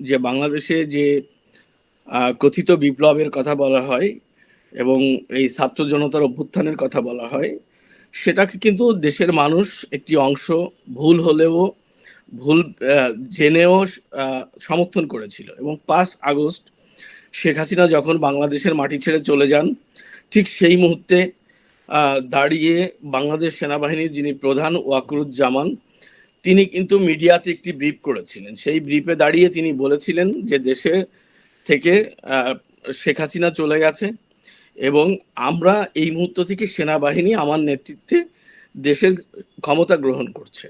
যে বাংলাদেশে যে কথিত বিপ্লবের কথা বলা হয় এবং এই ছাত্র জনতার অভ্যুত্থানের কথা বলা হয়, সেটাকে কিন্তু দেশের মানুষ একটি অংশ ভুল হলেও ভুল জেনেও সমর্থন করেছিল। এবং 5 আগস্ট শেখ হাসিনা যখন বাংলাদেশের মাটি ছেড়ে চলে যান, ঠিক সেই মুহূর্তে দাঁড়িয়ে বাংলাদেশ সেনাবাহিনীর যিনি প্রধান ওয়াকরুজ্জামান, তিনি কিন্তু মিডিয়াতে একটি ব্রিফ করেছিলেন। সেই ব্রিফে দাঁড়িয়ে তিনি বলেছিলেন যে দেশে থেকে শেখ হাসিনা চলে গেছে এবং আমরা এই মুহূর্ত থেকে সেনাবাহিনী আমার নেতৃত্বে দেশের ক্ষমতা গ্রহণ করছে।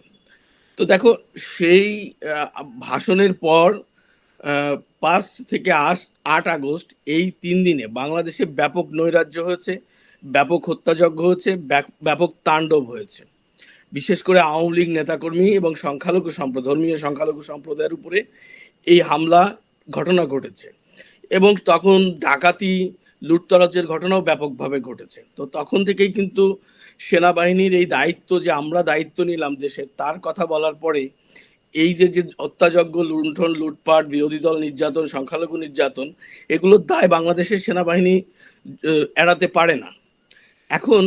তো দেখো, সেই ভাষণের পর 5 থেকে 8 আগস্ট এই 3 দিনে বাংলাদেশে ব্যাপক নৈরাজ্য হয়েছে, ব্যাপক হত্যাযজ্ঞ হয়েছে, ব্যাপক তাণ্ডব হয়েছে। বিশেষ করে আওয়ামী লীগ নেতাকর্মী এবং ধর্মীয় সংখ্যালঘু সম্প্রদায়ের উপরে এই হামলা ঘটনা ঘটেছে এবং তখন ডাকাতি, লুটতরাজের ঘটনাও ব্যাপকভাবে ঘটেছে। তো তখন থেকেই কিন্তু সেনাবাহিনীর এই দায়িত্ব, যে আমরা দায়িত্ব নিলাম দেশের, তার কথা বলার পরে এই যে যে হত্যাযজ্ঞ, লুণ্ঠন, লুটপাট, বিরোধী দল নির্যাতন, সংখ্যালঘু নির্যাতন, এগুলোর দায় বাংলাদেশের সেনাবাহিনী এড়াতে পারে না। এখন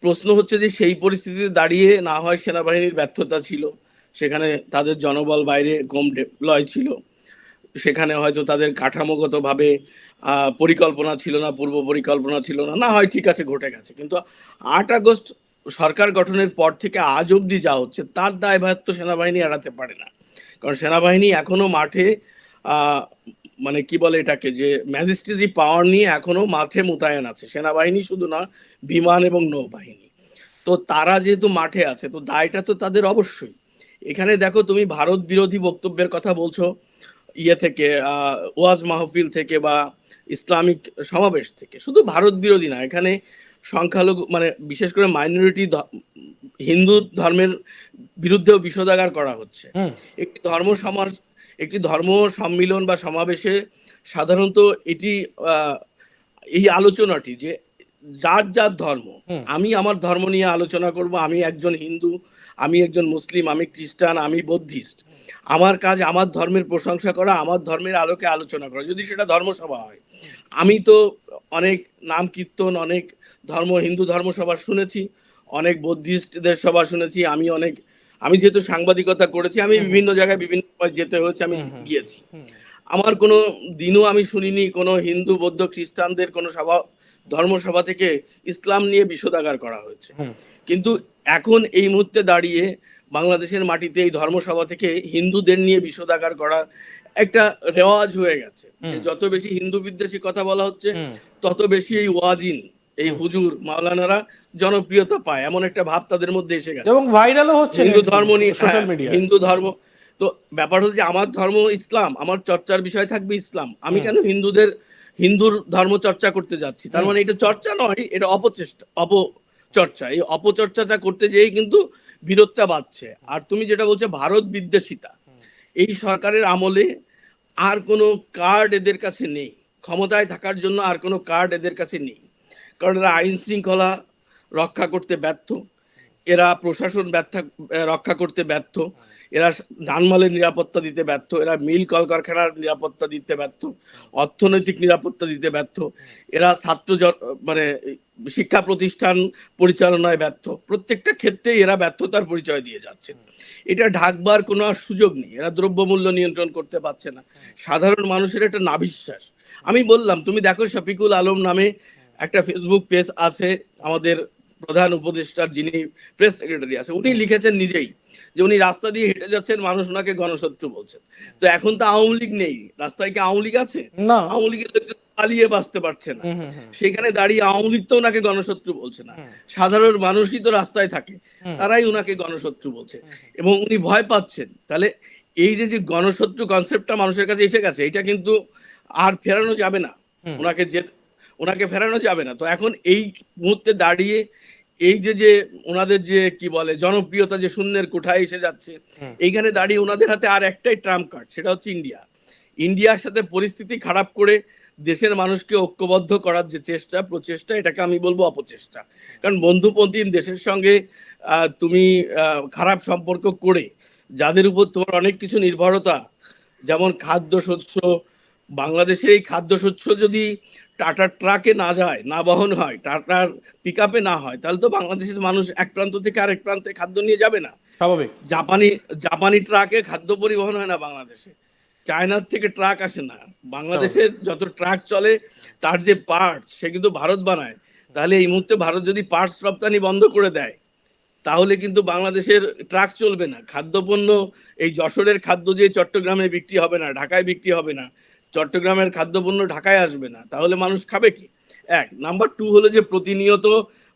প্রশ্ন হচ্ছে যে সেই পরিস্থিতিতে দাঁড়িয়ে না হয় সেনাবাহিনীর ব্যর্থতা ছিল, সেখানে তাদের জনবল বাইরে কম ডেপ্লয় ছিল, সেখানে হয়তো তাদের কাঠামোগতভাবে পরিকল্পনা ছিল না, পূর্ব পরিকল্পনা ছিল না, না হয় ঠিক আছে, ঘটে গেছে। কিন্তু 8 আগস্ট সরকার গঠনের পর থেকে আজ অবধি যা হচ্ছে তার দায়ভার তো সেনাবাহিনী এড়াতে পারে না। কারণ সেনাবাহিনী এখনো মাঠে মানে কি বলে এটাকে, যে ম্যাজিস্ট্রেসি পাওয়ার নিয়ে এখনো মাঠে মোতায়েন আছে। সেনাবাহিনী শুধু না, বিমান এবং নৌবাহিনী। তো তারা যেহেতু মাঠে আছে, তো দায়টা তো তাদের অবশ্যই। এখানে দেখো, তুমি ভারত বিরোধী বক্তব্যের কথা বলছো ইয়ে থেকে, ওয়াজ মাহফিল থেকে বা ইসলামিক সমাবেশ থেকে। শুধু ভারত বিরোধী না, এখানে সংখ্যালঘু মানে বিশেষ করে মাইনরিটি হিন্দু ধর্মের বিরুদ্ধেও বিষোদাগার করা হচ্ছে। একটি একটি ধর্ম সম্মিলন বা সমাবেশে সাধারণত এটি এই আলোচনাটি যে যার যার ধর্ম, আমি আমার ধর্ম নিয়ে আলোচনা করব, আমি একজন হিন্দু, আমি একজন মুসলিম, আমি খ্রিস্টান, আমি বৌদ্ধিস্ট, আমার কাজ আমার ধর্মের প্রশংসা করা, আমার ধর্মের আলোকে আলোচনা করা, যদি সেটা ধর্মসভা হয়। আমি তো অনেক নাম কীর্তন, অনেক হিন্দু ধর্মসভা শুনেছি, অনেক বৌদ্ধিস্টদের সভা শুনেছি, আমি যেহেতু সাংবাদিকতা করেছি, আমি বিভিন্ন জায়গায় বিভিন্ন সময় যেতে হয়েছে, আমি গিয়েছি। আমার কোনো দিনও আমি শুনিনি কোনো হিন্দু, বৌদ্ধ, খ্রিস্টানদের কোনো ধর্মসভা থেকে ইসলাম নিয়ে বিষোদাগার করা হয়েছে। কিন্তু এখন এই মুহূর্তে দাঁড়িয়ে বাংলাদেশের মাটিতে এই ধর্মসভা থেকে হিন্দুদের নিয়ে বিষোদাগার করার একটা রেওয়াজ হয়ে গেছে, যে যত বেশি হিন্দু বিদ্বেষী কথা বলা হচ্ছে, তত বেশি এই ওয়াজিন, এই হুজুর মাওলানারা জনপ্রিয়তা পায়, এমন একটা ভাব তাদের মধ্যে এসে গেছে এবং ভাইরালও হচ্ছে হিন্দু ধর্ম নিয়ে, সোশ্যাল মিডিয়ায়। হিন্দু ধর্ম। তো ব্যাপার হচ্ছে যে আমার ধর্ম ইসলাম, আমার চর্চার বিষয় থাকবে ইসলাম, আমি কেন হিন্দুর ধর্ম চর্চা করতে যাচ্ছি? তার মানে এটা চর্চা নয়, এটা অপচর্চা। এই অপচর্চাটা করতে যেয়েই কিন্তু বিরোধটা বাড়ছে। আর তুমি যেটা বলছো ভারত বিদ্বেষিতা, এই সরকারের আমলে আর কোনো কার্ড এদের কাছে নেই, ক্ষমতায় থাকার জন্য আর কোনো কার্ড এদের কাছে নেই। কারণ এরা আইন শৃঙ্খলা রক্ষা করতে ব্যর্থ, এরা প্রশাসন রক্ষা করতে ব্যর্থ, এরা জানমালের নিরাপত্তা দিতে ব্যর্থ, এরা মিল কলকারখানার নিরাপত্তা দিতে ব্যর্থ, অর্থনৈতিক নিরাপত্তা দিতে ব্যর্থ, এরা মানে শিক্ষা প্রতিষ্ঠান পরিচালনায় ব্যর্থ। প্রত্যেকটা ক্ষেত্রেই এরা ব্যর্থতার পরিচয় দিয়ে যাচ্ছে। এটা ঢাকবার কোনো আর সুযোগ নেই। এরা দ্রব্যমূল্য নিয়ন্ত্রণ করতে পারছে না, সাধারণ মানুষের একটা নাভিশ্বাস। আমি বললাম, তুমি দেখো, শফিকুল আলম নামে একটা ফেসবুক পেজ আছে আমাদের প্রধান উপদেষ্টার, যিনি প্রেস সেক্রেটারি আছে, উনি লিখেছেন নিজেই যে উনি রাস্তা দিয়ে হেঁটে যাচ্ছেন, মানুষ ওনাকে গণশত্রু বলছেন। তো এখন তো আওয়ামী লীগ নেই, রাস্তায় কি আওয়ামী লীগ আছে? না, আওয়ামী লীগের লোকজন পালিয়ে বাঁচতে পারছে না, সেখানে দাঁড়িয়ে আওয়ামী লীগ তো ওনাকে গণশত্রু বলছে না, সাধারণ মানুষই তো রাস্তায় থাকে, তারাই ওনাকে গণশত্রু বলছে এবং উনি ভয় পাচ্ছেন। তাহলে এই যে যে গণশত্রু কনসেপ্টটা মানুষের কাছে এসে গেছে, এটা কিন্তু আর ফেরানো যাবে না, ওনাকে ফেরানো যাবে না। তো এখন এই মুহূর্তে দাঁড়িয়ে এই যে যে ওনাদের যে কি বলে জনপ্রিয়তা যে শূন্যের কোঠায় এসে যাচ্ছে, এইখানে দাঁড়িয়ে ওনাদের হাতে আর একটাই ট্রাম্প কার্ড, সেটা হচ্ছে ইন্ডিয়ার সাথে পরিস্থিতি খারাপ করে দেশের মানুষকে ঐক্যবদ্ধ করার যে প্রচেষ্টা, এটাকে আমি বলবো অপচেষ্টা। কারণ বন্ধুপন্থী দেশের সঙ্গে তুমি খারাপ সম্পর্ক করে, যাদের উপর তোমার অনেক কিছু নির্ভরতা যেমন খাদ্যশস্য, বাংলাদেশের এই খাদ্যশস্য যদি টাটার ট্রাকে না যায়, না বহন হয়, টাটার পিকআপে না হয়, তাহলে তো বাংলাদেশের মানুষ এক প্রান্ত থেকে আরেক প্রান্তে খাদ্য নিয়ে যাবে না। স্বাভাবিক। জাপানি জাপানি ট্রাকে খাদ্য পরিবহন হয় না বাংলাদেশে, চায়নার থেকে ট্রাক আসে না স্বাভাবিক। বাংলাদেশের। যত ট্রাক চলে তার যে পার্টস সে কিন্তু ভারত বানায়। তাহলে এই মুহূর্তে ভারত যদি পার্টস রপ্তানি বন্ধ করে দেয়, তাহলে কিন্তু বাংলাদেশের ট্রাক চলবে না। খাদ্যপণ্য, এই যশোরের খাদ্য যে চট্টগ্রামে বিক্রি হবে না, ঢাকায় বিক্রি হবে না, চট্টগ্রামের খাদ্যপণ্য ঢাকায় আসবে না, তাহলে মানুষ খাবে কি? এক নাম্বার টু হলো যে প্রতিনিয়ত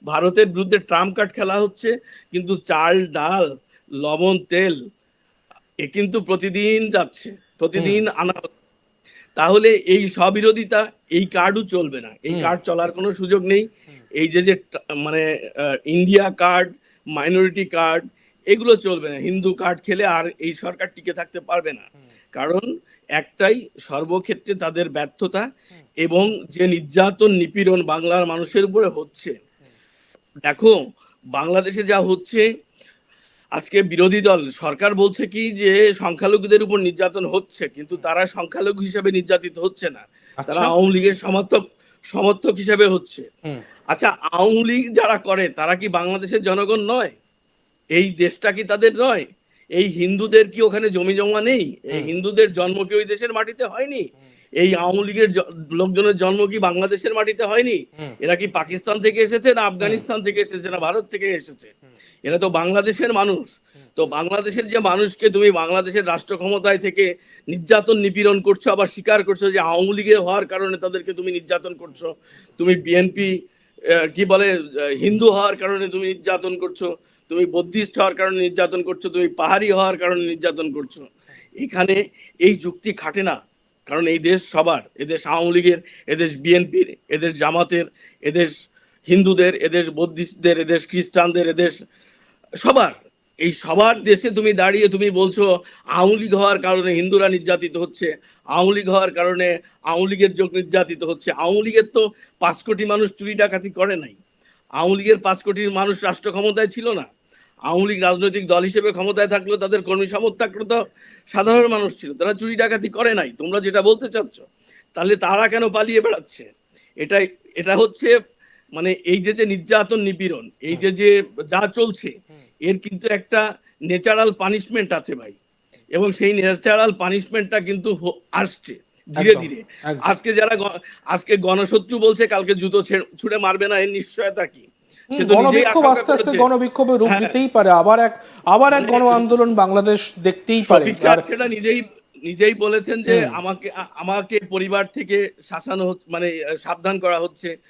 ভারতের বিরুদ্ধে ট্রাম্প কার্ড খেলা হচ্ছে, কিন্তু চাল, ডাল, লবণ, তেল এ কিন্তু প্রতিদিন যাচ্ছে, হুম প্রতিদিন আনা হচ্ছে। তাহলে এই স্ববিরোধিতা, এই কার্ডও চলবে না, এই হুম কার্ড চলার কোনো সুযোগ নেই। এই যে যে মানে ইন্ডিয়া কার্ড, মাইনরিটি কার্ড, এগুলো চলবে না। হিন্দু কার্ড খেলে আর এই সরকার টিকে থাকতে পারবে না। কারণ একটাই, সর্বক্ষেত্রে তাদের ব্যর্থতা এবং যে নির্যাতন নিপীড়ন বাংলার মানুষের উপরে হচ্ছে। দেখো, বাংলাদেশে যা হচ্ছে, আজকে বিরোধী দল সরকার বলছে কি যে সংখ্যালঘুদের উপর নির্যাতন হচ্ছে, কিন্তু তারা সংখ্যালঘু হিসেবে নির্যাতিত হচ্ছে না, তারা আচ্ছা। আওয়ামী লীগের সমর্থক সমর্থক হিসেবে হচ্ছে। হুম আচ্ছা, আওয়ামী লীগ যারা করে তারা কি বাংলাদেশের জনগণ নয়? এই দেশটা কি তাদের নয়? এই হিন্দুদের কি ওখানে জমি জমা নেই? এই হুম হিন্দুদের জন্ম কি ওই দেশের মাটিতে হয়নি? এই আওয়ামী লীগের লোকজনের জন্ম কি বাংলাদেশের মাটিতে হয়নি? হুম এরা কি পাকিস্তান থেকে এসেছে, না হুম আফগানিস্তান থেকে এসেছে, না ভারত থেকে এসেছে? এরা তো বাংলাদেশের মানুষ। তো বাংলাদেশের যে মানুষকে তুমি বাংলাদেশের রাষ্ট্র ক্ষমতায় থেকে নির্যাতন নিপীড়ন করছো, আবার স্বীকার করছো যে আওয়ামী লীগের হওয়ার কারণে তাদেরকে তুমি নির্যাতন করছো, তুমি বিএনপি কি বলে হিন্দু হওয়ার কারণে তুমি নির্যাতন করছো, তুমি বৌদ্ধিস্ট হওয়ার কারণে নির্যাতন করছো, তুমি পাহাড়ি হওয়ার কারণে নির্যাতন করছো। এখানে এই যুক্তি খাটে না। কারণ এই দেশ সবার, এদেশ আওয়ামী লীগের, এদেশ বিএনপির, এদেশ জামাতের, এদেশ হিন্দুদের, এদেশ বৌদ্ধিস্টদের, এদেশ খ্রিস্টানদের, এদেশ সবার। এই সবার দেশে তুমি দাঁড়িয়ে তুমি বলছো আওয়ামী লীগ হওয়ার কারণে হিন্দুরা নির্যাতিত হচ্ছে, আওয়ামী লীগ হওয়ার কারণে আওয়ামী লীগের যোগ নির্যাতিত হচ্ছে। আওয়ামী লীগের তো 5 কোটি মানুষ চুরি ডাকাতি করে নাই। আওয়ামী লীগের 5 কোটির মানুষ রাষ্ট্র ক্ষমতায় ছিল না। আওয়ামী লীগ রাজনৈতিক দল হিসেবে ক্ষমতায় থাকলেও তাদের কর্মী সমর্থকরা তো সাধারণ মানুষ ছিল, তারা চুরি ডাকাতি করে নাই, তোমরা যেটা বলতে চাচ্ছ। তাহলে তারা কেন পালিয়ে বেড়াচ্ছে? এটাই, এটা হচ্ছে মানে এই যে যে নির্যাতন নিপীড়ন, এই যে যে যা চলছে, এর কিন্তু একটা ন্যাচারাল পানিশমেন্ট আছে ভাই। এবং সেই ন্যাচারাল পানিশমেন্টটা কিন্তু আসছে ধীরে একদম ধীরে। একদম। আজকে যারা আজকে গণশত্রু বলছে কালকে জুতো ছুঁড়ে মারবে না, এর নিশ্চয়তা কি? সে তো নিজেই গণবিক্ষোভ আশঙ্কা আস্তে আস্তে করেছে। গণবিক্ষোভে রূপ হ্যাঁ, নিতেই পারে, আবার এক মানে গণ আন্দোলন বাংলাদেশ দেখতেই পারে। শফিক আর স্যার সেটা নিজেই নিজেই বলেছেন যে হুম আমাকে আমাকে পরিবার থেকে শাসানো হচ্ছে, মানে সাবধান করা হচ্ছে,